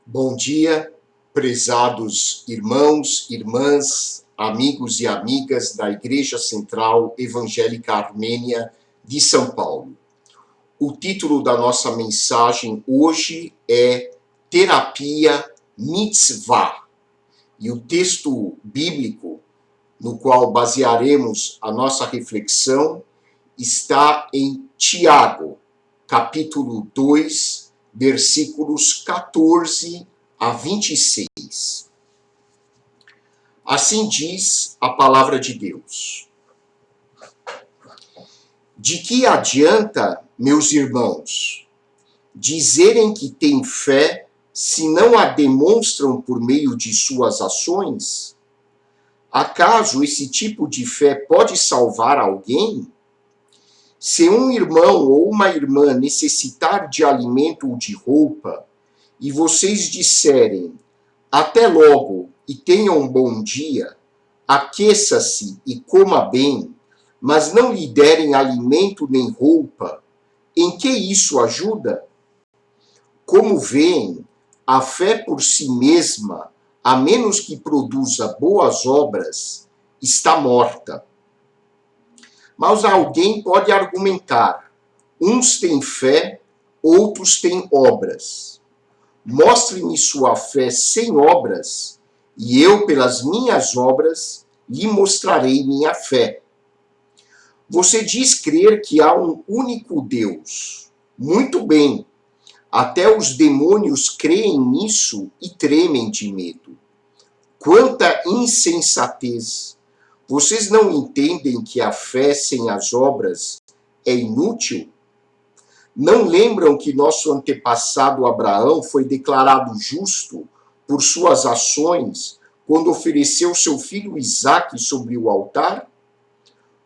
Bom dia, prezados irmãos, irmãs, amigos e amigas da Igreja Central Evangélica Armênia de São Paulo. O título da nossa mensagem hoje é Terapia Mitzvah. E o texto bíblico no qual basearemos a nossa reflexão está em Tiago, capítulo 2, versículos 14 a 26. Assim diz a palavra de Deus. De que adianta, meus irmãos, dizerem que têm fé se não a demonstram por meio de suas ações? Acaso esse tipo de fé pode salvar alguém? Se um irmão ou uma irmã necessitar de alimento ou de roupa, e vocês disserem, até logo e tenha um bom dia, aqueça-se e coma bem, mas não lhe derem alimento nem roupa, em que isso ajuda? Como veem, a fé por si mesma, a menos que produza boas obras, está morta. Mas alguém pode argumentar, uns têm fé, outros têm obras. Mostre-me sua fé sem obras, e eu, pelas minhas obras, lhe mostrarei minha fé. Você diz crer que há um único Deus. Muito bem, até os demônios creem nisso e tremem de medo. Quanta insensatez! Vocês não entendem que a fé sem as obras é inútil? Não lembram que nosso antepassado Abraão foi declarado justo por suas ações quando ofereceu seu filho Isaque sobre o altar?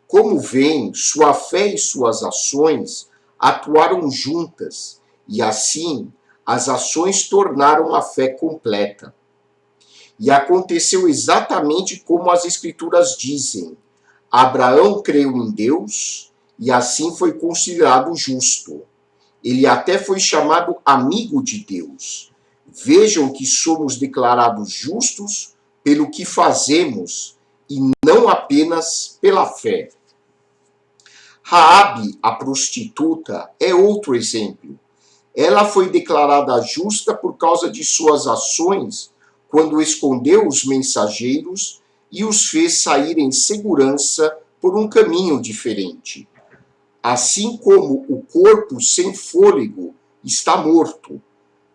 Como veem, sua fé e suas ações atuaram juntas, e assim as ações tornaram a fé completa. E aconteceu exatamente como as Escrituras dizem. Abraão creu em Deus e assim foi considerado justo. Ele até foi chamado amigo de Deus. Vejam que somos declarados justos pelo que fazemos e não apenas pela fé. Raabe, a prostituta, é outro exemplo. Ela foi declarada justa por causa de suas ações quando escondeu os mensageiros e os fez sair em segurança por um caminho diferente. Assim como o corpo sem fôlego está morto,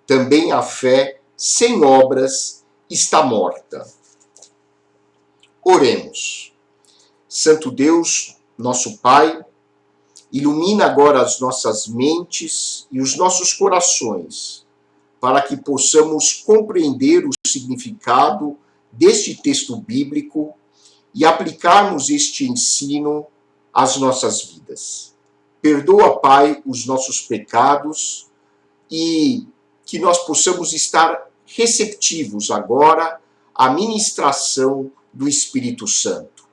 também a fé sem obras está morta. Oremos. Santo Deus, nosso Pai, ilumina agora as nossas mentes e os nossos corações, para que possamos compreender o significado deste texto bíblico e aplicarmos este ensino às nossas vidas. Perdoa, Pai, os nossos pecados e que nós possamos estar receptivos agora à ministração do Espírito Santo.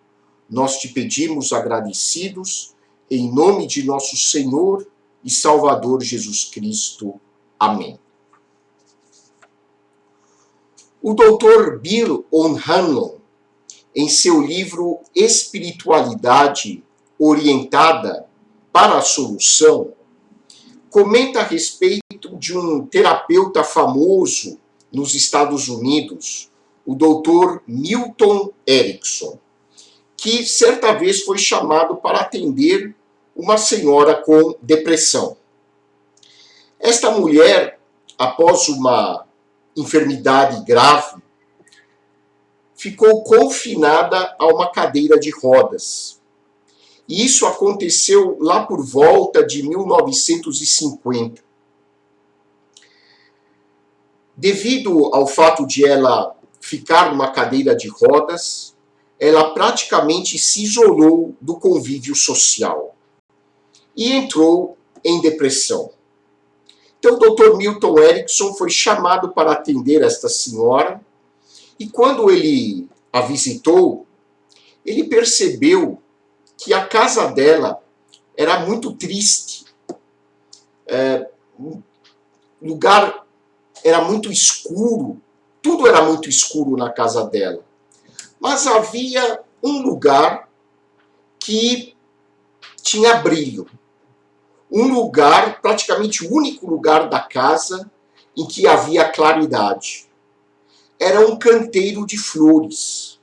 Nós te pedimos agradecidos em nome de nosso Senhor e Salvador Jesus Cristo. Amém. O Dr. Bill O'Hanlon, em seu livro Espiritualidade Orientada para a Solução, comenta a respeito de um terapeuta famoso nos Estados Unidos, o Dr. Milton Erickson, que certa vez foi chamado para atender uma senhora com depressão. Esta mulher, após uma enfermidade grave, ficou confinada a uma cadeira de rodas. E isso aconteceu lá por volta de 1950. Devido ao fato de ela ficar numa cadeira de rodas, ela praticamente se isolou do convívio social e entrou em depressão. Então, o Dr. Milton Erickson foi chamado para atender esta senhora, e quando ele a visitou, ele percebeu que a casa dela era muito triste, lugar era muito escuro, tudo era muito escuro na casa dela. Mas havia um lugar que tinha brilho. Um lugar, praticamente o único lugar da casa em que havia claridade. Era um canteiro de flores,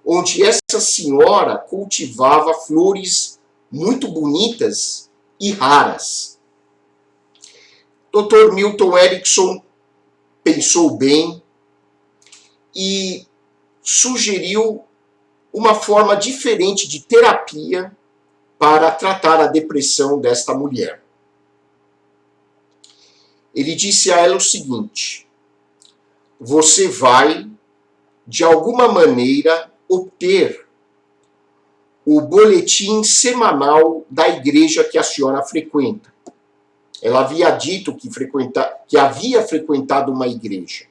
onde essa senhora cultivava flores muito bonitas e raras. Dr. Milton Erickson pensou bem e sugeriu uma forma diferente de terapia para tratar a depressão desta mulher. Ele disse a ela o seguinte: você vai, de alguma maneira, obter o boletim semanal da igreja que a senhora frequenta. Ela havia dito que havia frequentado uma igreja.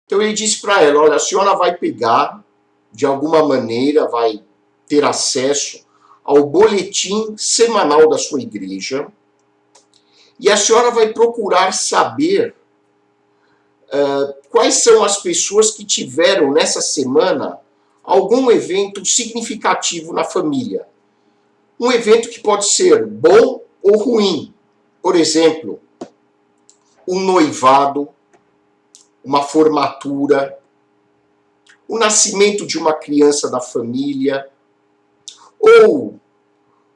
Então ele disse para ela: olha, a senhora vai pegar, de alguma maneira, vai ter acesso ao boletim semanal da sua igreja, e a senhora vai procurar saber quais são as pessoas que tiveram nessa semana algum evento significativo na família. Um evento que pode ser bom ou ruim. Por exemplo, um noivado, uma formatura, o nascimento de uma criança da família, ou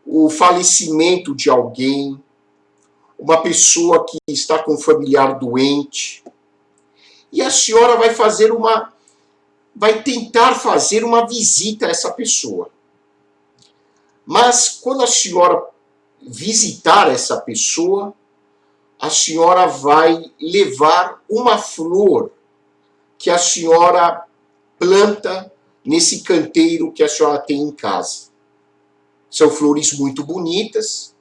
o falecimento de alguém, uma pessoa que está com um familiar doente. E a senhora vai tentar fazer uma visita a essa pessoa. Mas quando a senhora visitar essa pessoa, a senhora vai levar uma flor que a senhora planta nesse canteiro que a senhora tem em casa. São flores muito bonitas.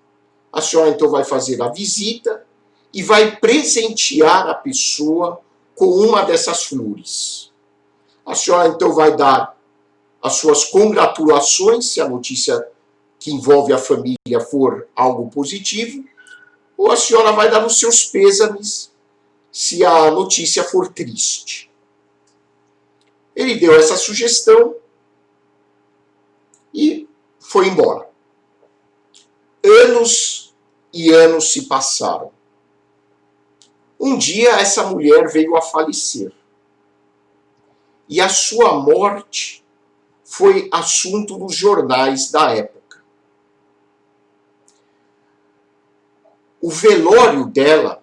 A senhora então vai fazer a visita e vai presentear a pessoa com uma dessas flores. A senhora então vai dar as suas congratulações, se a notícia que envolve a família for algo positivo, ou a senhora vai dar os seus pêsames, se a notícia for triste. Ele deu essa sugestão e foi embora. Anos e anos se passaram. Um dia essa mulher veio a falecer. E a sua morte foi assunto nos jornais da época. O velório dela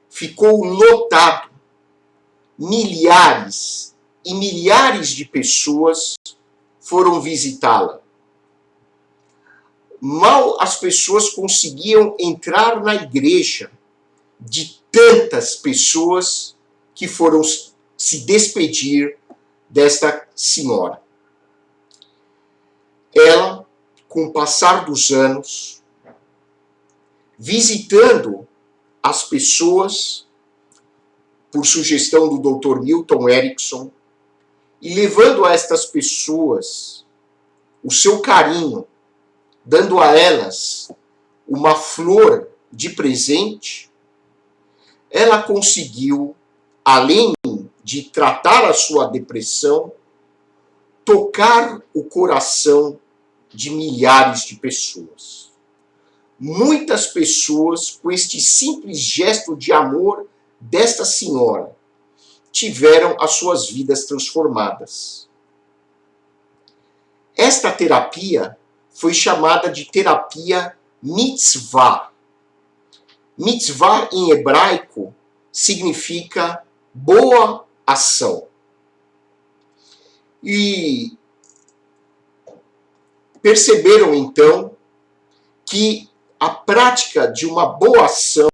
ficou lotado. Milhares e milhares de pessoas foram visitá-la. Mal as pessoas conseguiam entrar na igreja de tantas pessoas que foram se despedir desta senhora. Ela, com o passar dos anos, visitando as pessoas, por sugestão do Dr. Milton Erickson, e levando a estas pessoas o seu carinho, dando a elas uma flor de presente, ela conseguiu, além de tratar a sua depressão, tocar o coração de milhares de pessoas. Muitas pessoas, com este simples gesto de amor desta senhora, tiveram as suas vidas transformadas. Esta terapia foi chamada de terapia mitzvah. Mitzvah em hebraico significa boa ação. E perceberam então que a prática de uma boa ação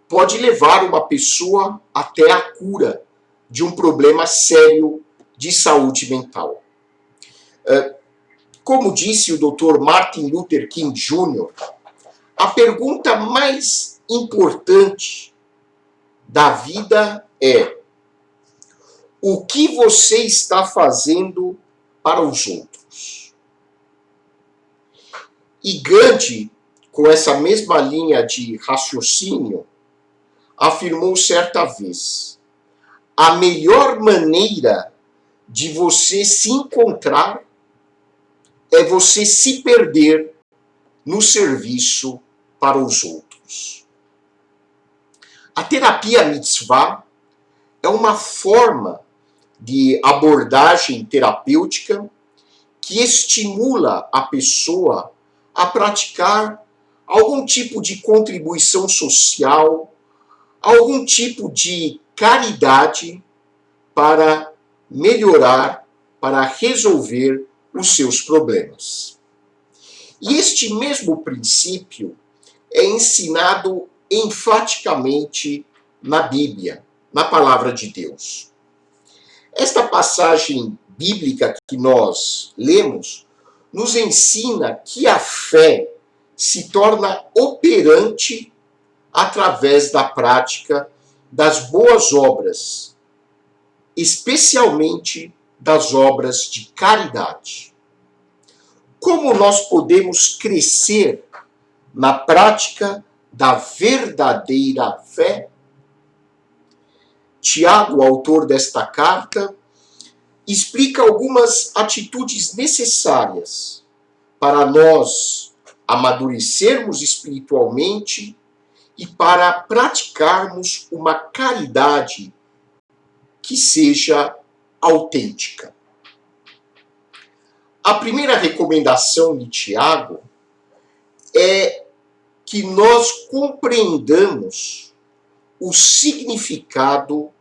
pode levar uma pessoa até a cura de um problema sério de saúde mental. Como disse o Dr. Martin Luther King Jr., a pergunta mais importante da vida é: o que você está fazendo para os outros? E Gandhi, com essa mesma linha de raciocínio, afirmou certa vez: a melhor maneira de você se encontrar é você se perder no serviço para os outros. A terapia mitzvah é uma forma de abordagem terapêutica que estimula a pessoa a praticar algum tipo de contribuição social, algum tipo de caridade para melhorar, para resolver os seus problemas. E este mesmo princípio é ensinado enfaticamente na Bíblia, na Palavra de Deus. Esta passagem bíblica que nós lemos nos ensina que a fé se torna operante através da prática das boas obras, especialmente das obras de caridade. Como nós podemos crescer na prática da verdadeira fé? Tiago, autor desta carta, explica algumas atitudes necessárias para nós amadurecermos espiritualmente e para praticarmos uma caridade que seja autêntica. A primeira recomendação de Tiago é que nós compreendamos o significado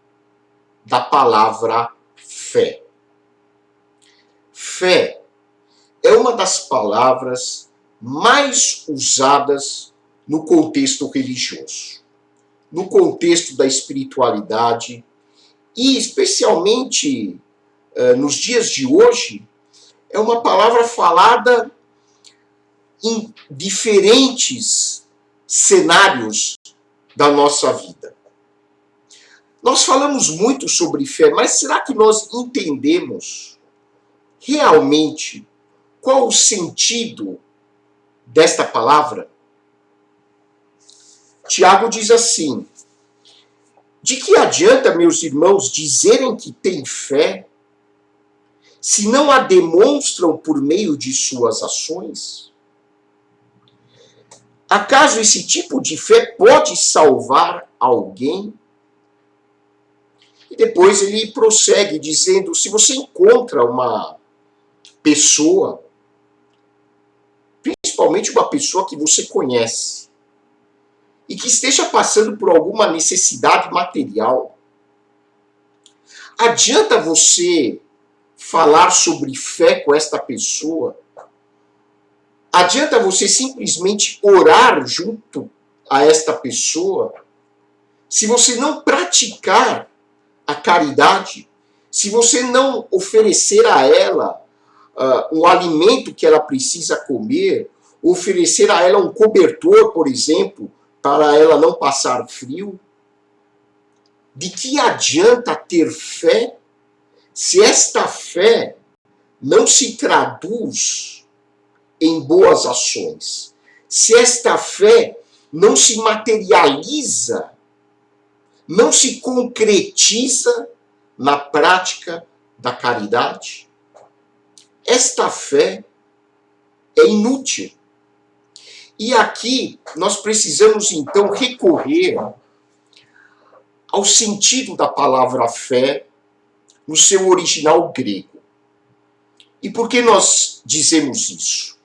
da palavra fé. Fé é uma das palavras mais usadas no contexto religioso, no contexto da espiritualidade e especialmente nos dias de hoje, é uma palavra falada em diferentes cenários da nossa vida. Nós falamos muito sobre fé, mas será que nós entendemos realmente qual o sentido desta palavra? Tiago diz assim: de que adianta, meus irmãos, dizerem que têm fé, se não a demonstram por meio de suas ações? Acaso esse tipo de fé pode salvar alguém? E depois ele prossegue dizendo: se você encontra uma pessoa, principalmente uma pessoa que você conhece, e que esteja passando por alguma necessidade material, adianta você falar sobre fé com esta pessoa? Adianta você simplesmente orar junto a esta pessoa? Se você não praticar a caridade, se você não oferecer a ela um alimento que ela precisa comer, oferecer a ela um cobertor, por exemplo, para ela não passar frio, de que adianta ter fé se esta fé não se traduz em boas ações, se esta fé não se materializa, não se concretiza na prática da caridade? Esta fé é inútil. E aqui nós precisamos então recorrer ao sentido da palavra fé no seu original grego. E por que nós dizemos isso?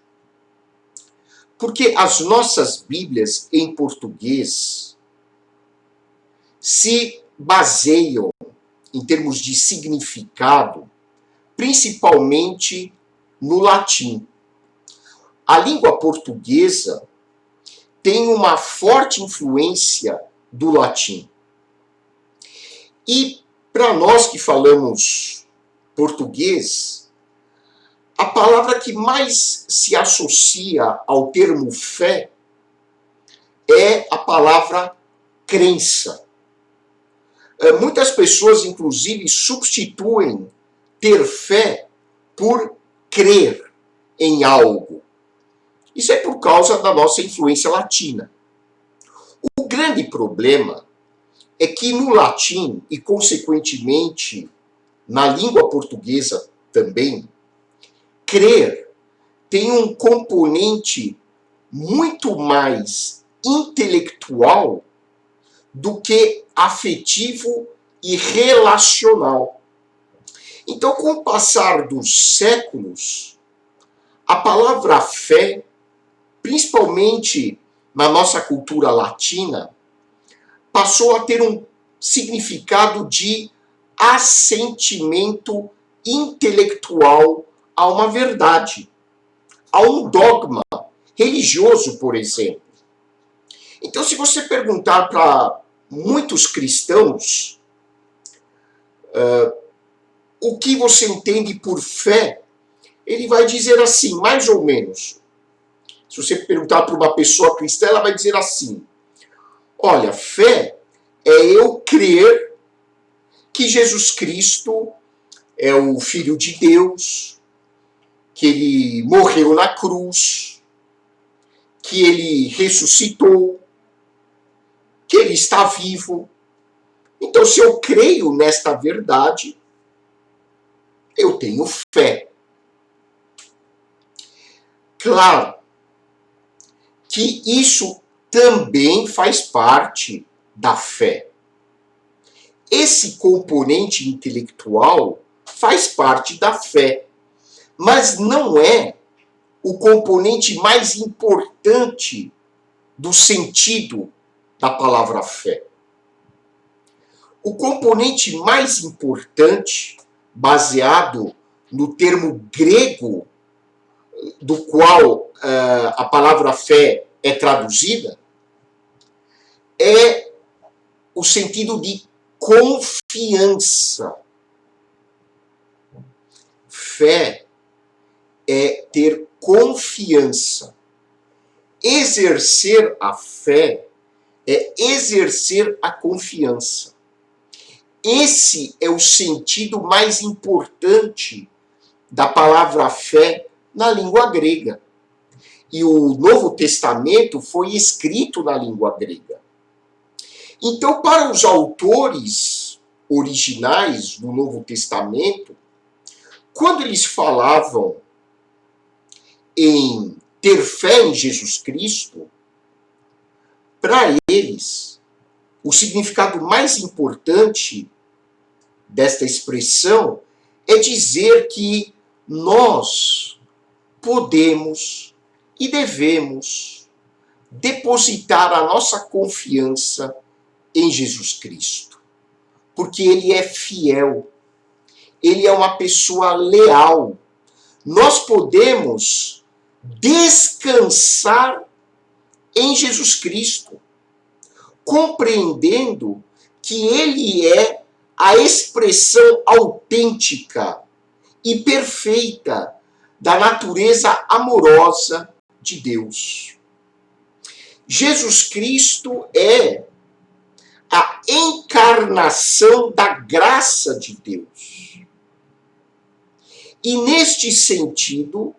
Porque as nossas Bíblias em português se baseiam, em termos de significado, principalmente no latim. A língua portuguesa tem uma forte influência do latim. E para nós que falamos português, a palavra que mais se associa ao termo fé é a palavra crença. Muitas pessoas, inclusive, substituem ter fé por crer em algo. Isso é por causa da nossa influência latina. O grande problema é que no latim, e consequentemente na língua portuguesa também, crer tem um componente muito mais intelectual do que afetivo e relacional. Então, com o passar dos séculos, a palavra fé, principalmente na nossa cultura latina, passou a ter um significado de assentimento intelectual a uma verdade, a um dogma religioso, por exemplo. Então, se você perguntar para muitos cristãos o que você entende por fé, ele vai dizer assim, mais ou menos. Se você perguntar para uma pessoa cristã, ela vai dizer assim: olha, fé é eu crer que Jesus Cristo é o Filho de Deus, que ele morreu na cruz, que ele ressuscitou, que ele está vivo. Então, se eu creio nesta verdade, eu tenho fé. Claro que isso também faz parte da fé. Esse componente intelectual faz parte da fé, mas não é o componente mais importante do sentido da palavra fé. O componente mais importante, baseado no termo grego do qual a palavra fé é traduzida, é o sentido de confiança. Fé é ter confiança. Exercer a fé é exercer a confiança. Esse é o sentido mais importante da palavra fé na língua grega. E o Novo Testamento foi escrito na língua grega. Então, para os autores originais do Novo Testamento, quando eles falavam em ter fé em Jesus Cristo, para eles, o significado mais importante desta expressão é dizer que nós podemos e devemos depositar a nossa confiança em Jesus Cristo, porque ele é fiel, ele é uma pessoa leal. Nós podemos descansar em Jesus Cristo, compreendendo que ele é a expressão autêntica e perfeita da natureza amorosa de Deus. Jesus Cristo é a encarnação da graça de Deus. E neste sentido,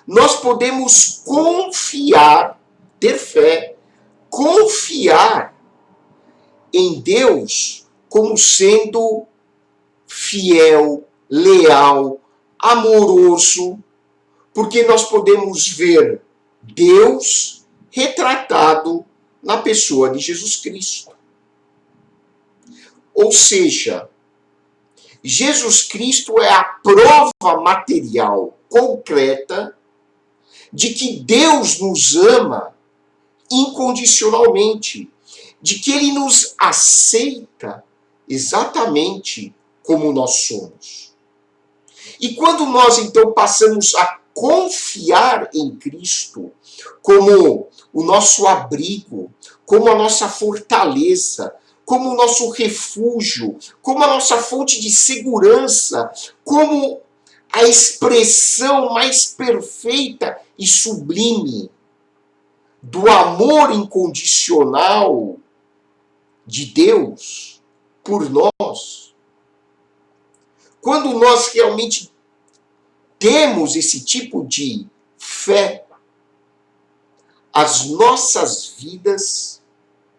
nós podemos confiar, ter fé, confiar em Deus como sendo fiel, leal, amoroso, porque nós podemos ver Deus retratado na pessoa de Jesus Cristo. Ou seja, Jesus Cristo é a prova material, concreta, de que Deus nos ama incondicionalmente, de que ele nos aceita exatamente como nós somos. E quando nós então passamos a confiar em Cristo como o nosso abrigo, como a nossa fortaleza, como o nosso refúgio, como a nossa fonte de segurança, como a expressão mais perfeita e sublime do amor incondicional de Deus por nós. Quando nós realmente temos esse tipo de fé, as nossas vidas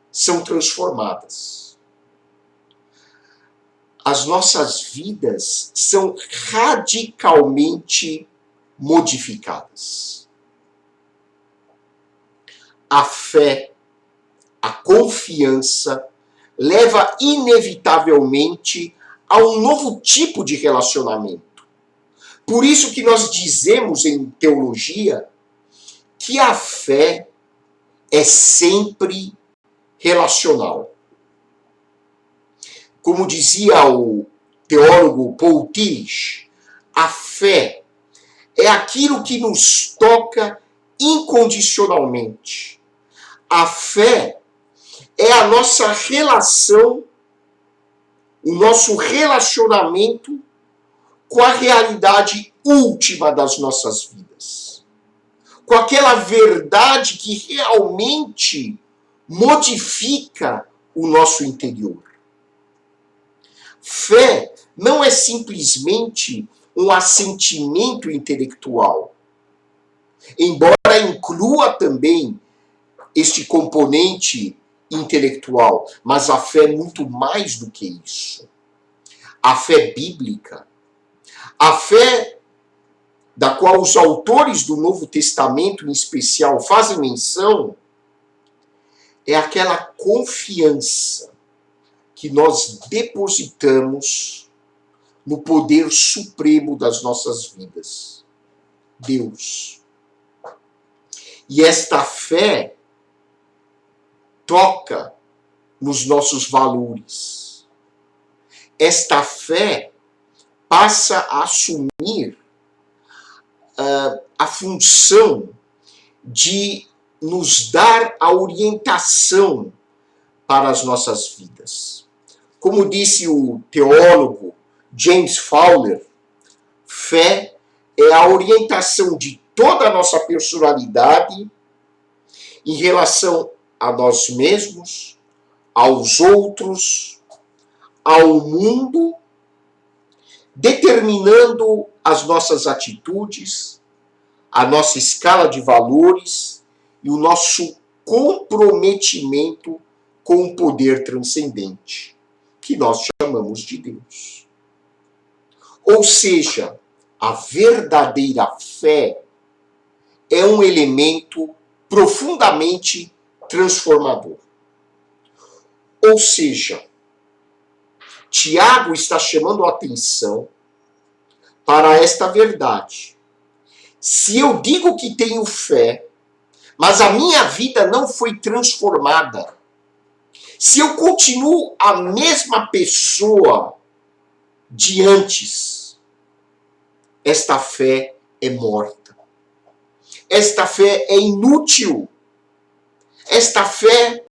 são transformadas. as nossas vidas são radicalmente modificadas. A fé, a confiança, leva inevitavelmente a um novo tipo de relacionamento. Por isso que nós dizemos em teologia que a fé é sempre relacional. Como dizia o teólogo Paul Tillich, a fé é aquilo que nos toca incondicionalmente. A fé é a nossa relação, o nosso relacionamento com a realidade última das nossas vidas. Com aquela verdade que realmente modifica o nosso interior. Fé não é simplesmente um assentimento intelectual, embora inclua também este componente intelectual, mas a fé é muito mais do que isso. A fé bíblica, a fé da qual os autores do Novo Testamento, em especial, fazem menção, é aquela confiança que nós depositamos no poder supremo das nossas vidas, Deus. E esta fé toca nos nossos valores. Esta fé passa a assumir a função de nos dar a orientação para as nossas vidas. Como disse o teólogo James Fowler, fé é a orientação de toda a nossa personalidade em relação a nós mesmos, aos outros, ao mundo, determinando as nossas atitudes, a nossa escala de valores e o nosso comprometimento com o poder transcendente, que nós chamamos de Deus. Ou seja, a verdadeira fé é um elemento profundamente transformador. Ou seja, Tiago está chamando a atenção para esta verdade. Se eu digo que tenho fé, mas a minha vida não foi transformada, se eu continuo a mesma pessoa de antes, esta fé é morta. Esta fé é inútil. Esta fé,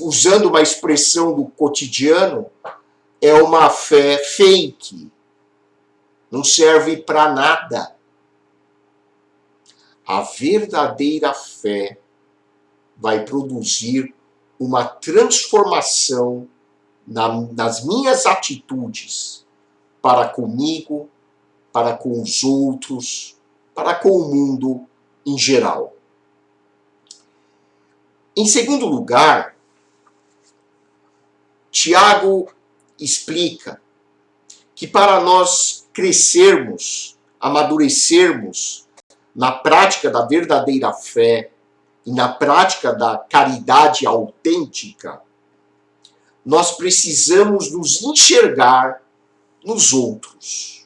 usando uma expressão do cotidiano, é uma fé fake. Não serve para nada. A verdadeira fé vai produzir uma transformação nas minhas atitudes para comigo, para com os outros, para com o mundo em geral. Em segundo lugar, Tiago explica que para nós crescermos, amadurecermos na prática da verdadeira fé e na prática da caridade autêntica, nós precisamos nos enxergar nos outros.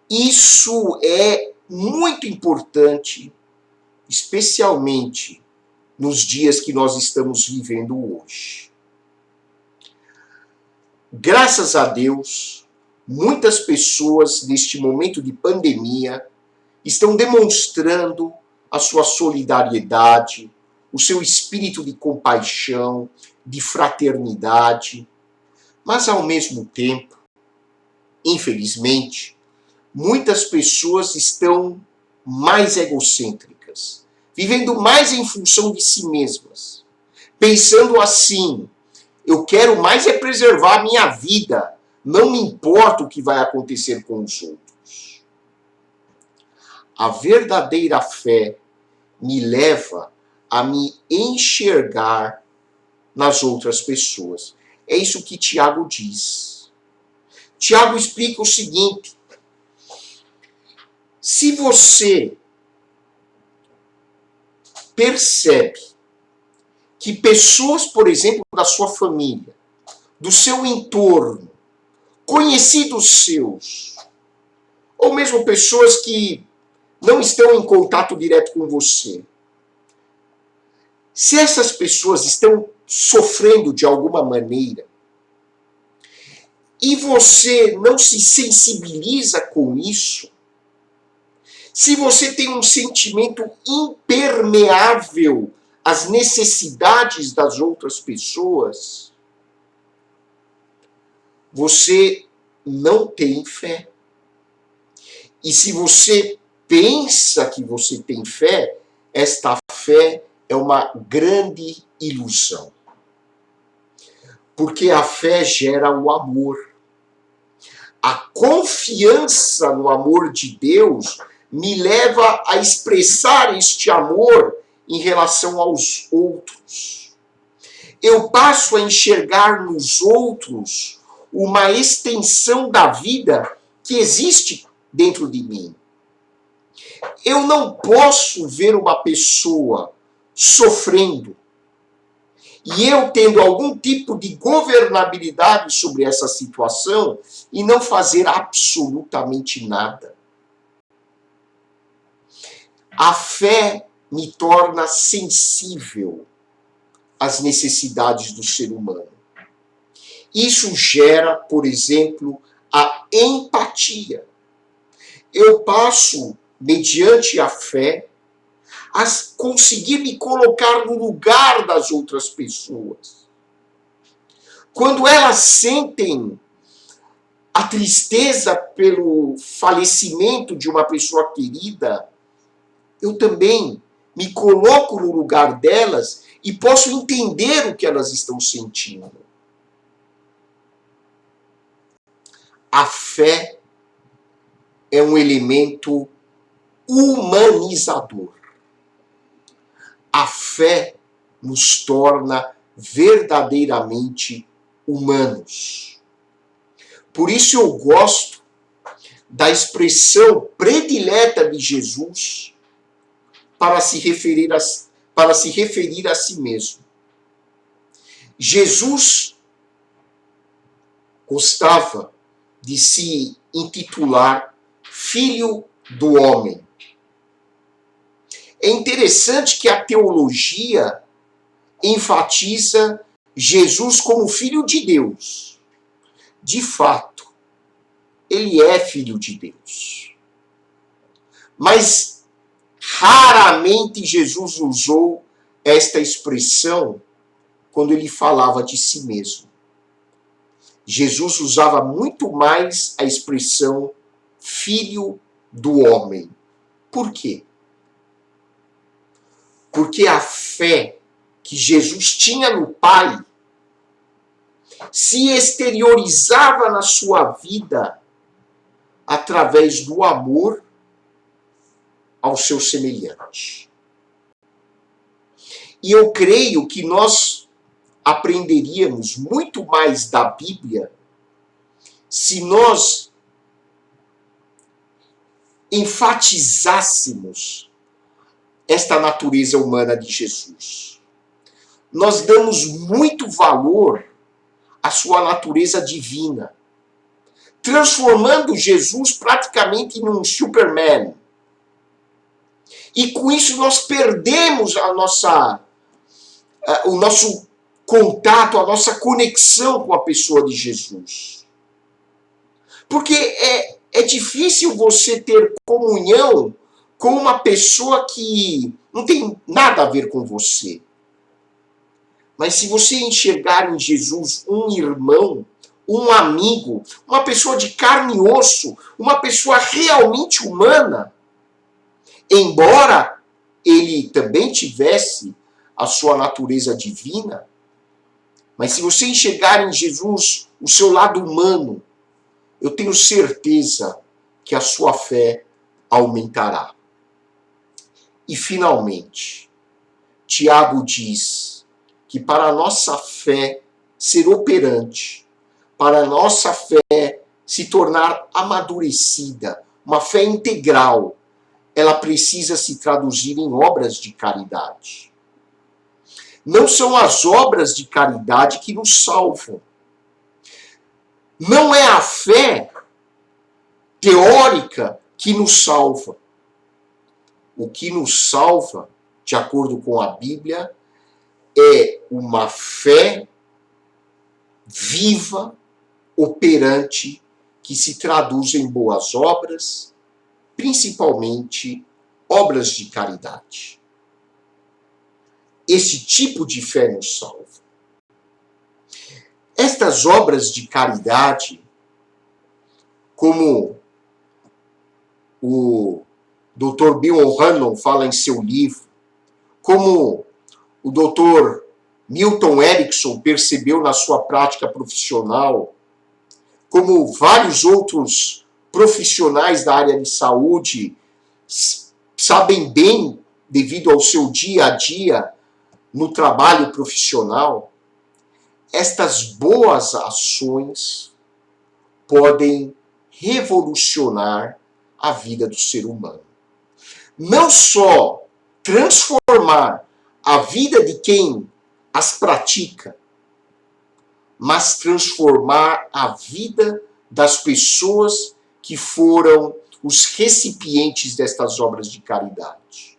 Isso é muito importante, especialmente nos dias que nós estamos vivendo hoje. Graças a Deus, muitas pessoas neste momento de pandemia estão demonstrando a sua solidariedade, o seu espírito de compaixão, de fraternidade, mas ao mesmo tempo, infelizmente, muitas pessoas estão mais egocêntricas, vivendo mais em função de si mesmas, pensando assim: eu quero mais é preservar a minha vida, não me importa o que vai acontecer com os outros. A verdadeira fé me leva a me enxergar nas outras pessoas. É isso que Tiago diz. Tiago explica o seguinte: se você percebe que pessoas, por exemplo, da sua família, do seu entorno, conhecidos seus, ou mesmo pessoas que não estão em contato direto com você, se essas pessoas estão sofrendo de alguma maneira e você não se sensibiliza com isso, se você tem um sentimento impermeável às necessidades das outras pessoas, você não tem fé. E se você pensa que você tem fé, esta fé é uma grande ilusão. Porque a fé gera o amor. A confiança no amor de Deus me leva a expressar este amor em relação aos outros. Eu passo a enxergar nos outros uma extensão da vida que existe dentro de mim. Eu não posso ver uma pessoa sofrendo e eu tendo algum tipo de governabilidade sobre essa situação e não fazer absolutamente nada. A fé me torna sensível às necessidades do ser humano. Isso gera, por exemplo, a empatia. Eu passo, mediante a fé, a conseguir me colocar no lugar das outras pessoas. Quando elas sentem a tristeza pelo falecimento de uma pessoa querida, eu também me coloco no lugar delas e posso entender o que elas estão sentindo. A fé é um elemento humanizador. A fé nos torna verdadeiramente humanos. Por isso eu gosto da expressão predileta de Jesus para se referir a si mesmo. Jesus gostava de se intitular Filho do Homem. É interessante que a teologia enfatiza Jesus como Filho de Deus. De fato, ele é Filho de Deus. Mas raramente Jesus usou esta expressão quando ele falava de si mesmo. Jesus usava muito mais a expressão Filho do Homem. Por quê? Porque a fé que Jesus tinha no Pai se exteriorizava na sua vida através do amor ao seu semelhante. E eu creio que nós aprenderíamos muito mais da Bíblia se nós enfatizássemos esta natureza humana de Jesus. Nós damos muito valor à sua natureza divina, transformando Jesus praticamente num Superman. E com isso nós perdemos o nosso contato, a nossa conexão com a pessoa de Jesus. Porque é difícil você ter comunhão com uma pessoa que não tem nada a ver com você. Mas se você enxergar em Jesus um irmão, um amigo, uma pessoa de carne e osso, uma pessoa realmente humana, embora ele também tivesse a sua natureza divina, mas se você enxergar em Jesus o seu lado humano, eu tenho certeza que a sua fé aumentará. E finalmente, Tiago diz que para a nossa fé ser operante, para a nossa fé se tornar amadurecida, uma fé integral, ela precisa se traduzir em obras de caridade. Não são as obras de caridade que nos salvam. Não é a fé teórica que nos salva. O que nos salva, de acordo com a Bíblia, é uma fé viva, operante, que se traduz em boas obras, principalmente obras de caridade. Esse tipo de fé nos salva. Estas obras de caridade, como o Dr. Bill O'Hanlon fala em seu livro, como o Dr. Milton Erickson percebeu na sua prática profissional, como vários outros profissionais da área de saúde sabem bem, devido ao seu dia a dia no trabalho profissional, estas boas ações podem revolucionar a vida do ser humano. Não só transformar a vida de quem as pratica, mas transformar a vida das pessoas que foram os recipientes destas obras de caridade.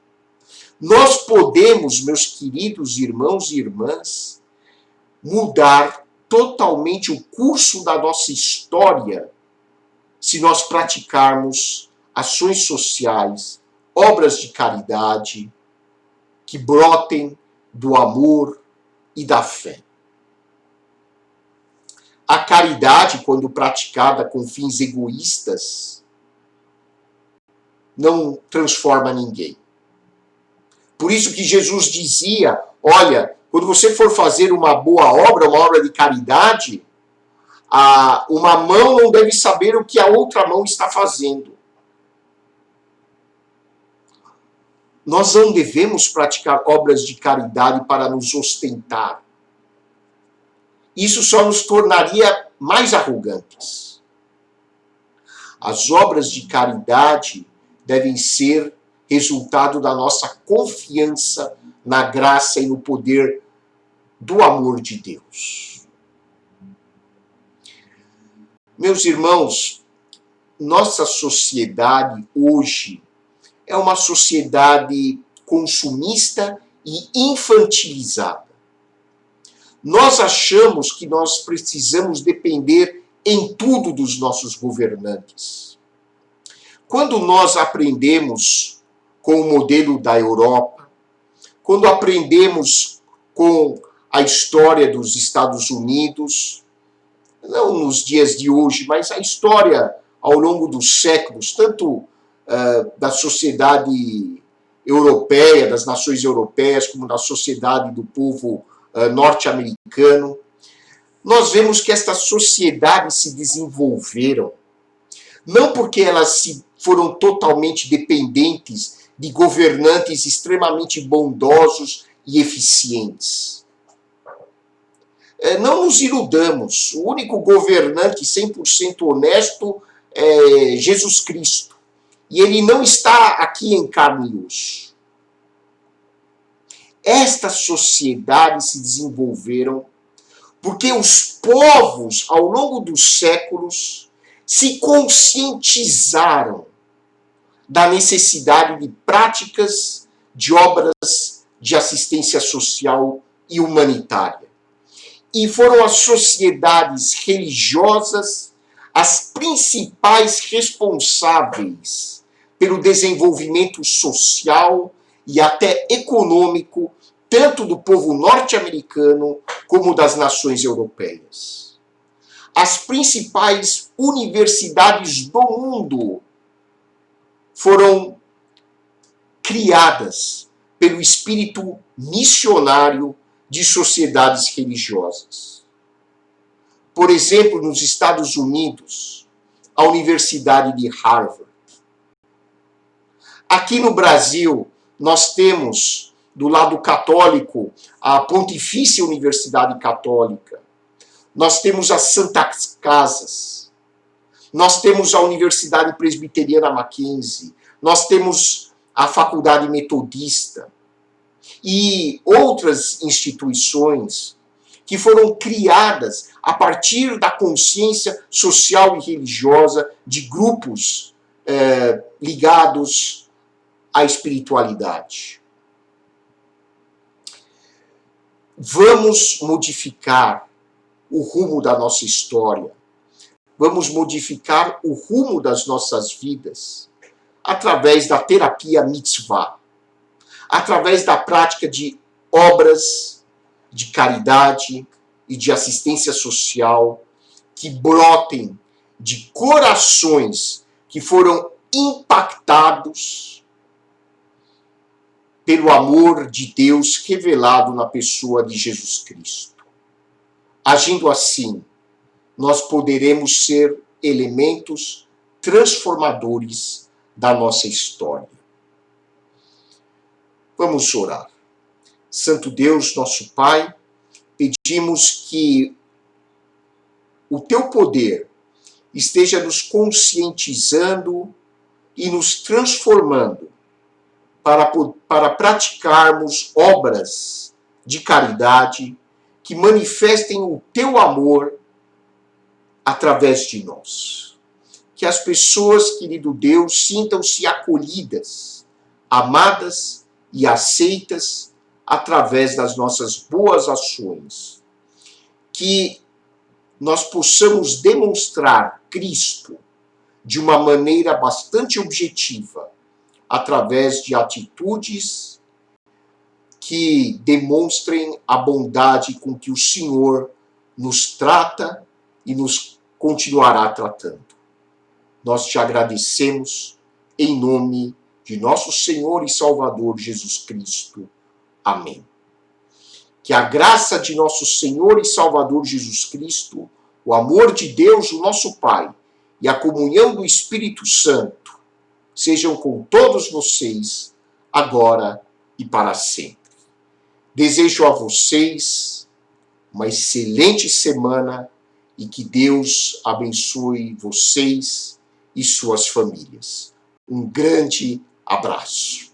Nós podemos, meus queridos irmãos e irmãs, mudar totalmente o curso da nossa história se nós praticarmos ações sociais, obras de caridade que brotem do amor e da fé. A caridade, quando praticada com fins egoístas, não transforma ninguém. Por isso que Jesus dizia, olha, quando você for fazer uma boa obra, uma obra de caridade, uma mão não deve saber o que a outra mão está fazendo. Nós não devemos praticar obras de caridade para nos ostentar. Isso só nos tornaria mais arrogantes. As obras de caridade devem ser resultado da nossa confiança na graça e no poder do amor de Deus. Meus irmãos, nossa sociedade hoje é uma sociedade consumista e infantilizada. Nós achamos que nós precisamos depender em tudo dos nossos governantes. Quando nós aprendemos com o modelo da Europa, quando aprendemos com a história dos Estados Unidos, não nos dias de hoje, mas a história ao longo dos séculos, tanto da sociedade europeia, das nações europeias, como da sociedade do povo norte-americano, nós vemos que estas sociedades se desenvolveram, não porque elas foram totalmente dependentes de governantes extremamente bondosos e eficientes. Não nos iludamos, o único governante 100% honesto é Jesus Cristo. E ele não está aqui em carne e osso. Estas sociedades se desenvolveram porque os povos, ao longo dos séculos, se conscientizaram da necessidade de práticas de obras de assistência social e humanitária. E foram as sociedades religiosas as principais responsáveis pelo desenvolvimento social e até econômico, tanto do povo norte-americano como das nações europeias. As principais universidades do mundo foram criadas pelo espírito missionário de sociedades religiosas. Por exemplo, nos Estados Unidos, a Universidade de Harvard. Aqui no Brasil, nós temos do lado católico, a Pontifícia Universidade Católica. Nós temos as Santas Casas. Nós temos a Universidade Presbiteriana Mackenzie. Nós temos a Faculdade Metodista. E outras instituições que foram criadas a partir da consciência social e religiosa de grupos ligados à espiritualidade. Vamos modificar o rumo da nossa história. Vamos modificar o rumo das nossas vidas através da terapia mitzvah, através da prática de obras de caridade e de assistência social que brotem de corações que foram impactados pelo amor de Deus revelado na pessoa de Jesus Cristo. Agindo assim, nós poderemos ser elementos transformadores da nossa história. Vamos orar. Santo Deus, nosso Pai, pedimos que o teu poder esteja nos conscientizando e nos transformando para praticarmos obras de caridade que manifestem o teu amor através de nós. Que as pessoas, querido Deus, sintam-se acolhidas, amadas e aceitas através das nossas boas ações. Que nós possamos demonstrar Cristo de uma maneira bastante objetiva, através de atitudes que demonstrem a bondade com que o Senhor nos trata e nos continuará tratando. Nós te agradecemos em nome de nosso Senhor e Salvador Jesus Cristo. Amém. Que a graça de nosso Senhor e Salvador Jesus Cristo, o amor de Deus, o nosso Pai, e a comunhão do Espírito Santo sejam com todos vocês, agora e para sempre. Desejo a vocês uma excelente semana e que Deus abençoe vocês e suas famílias. Um grande abraço.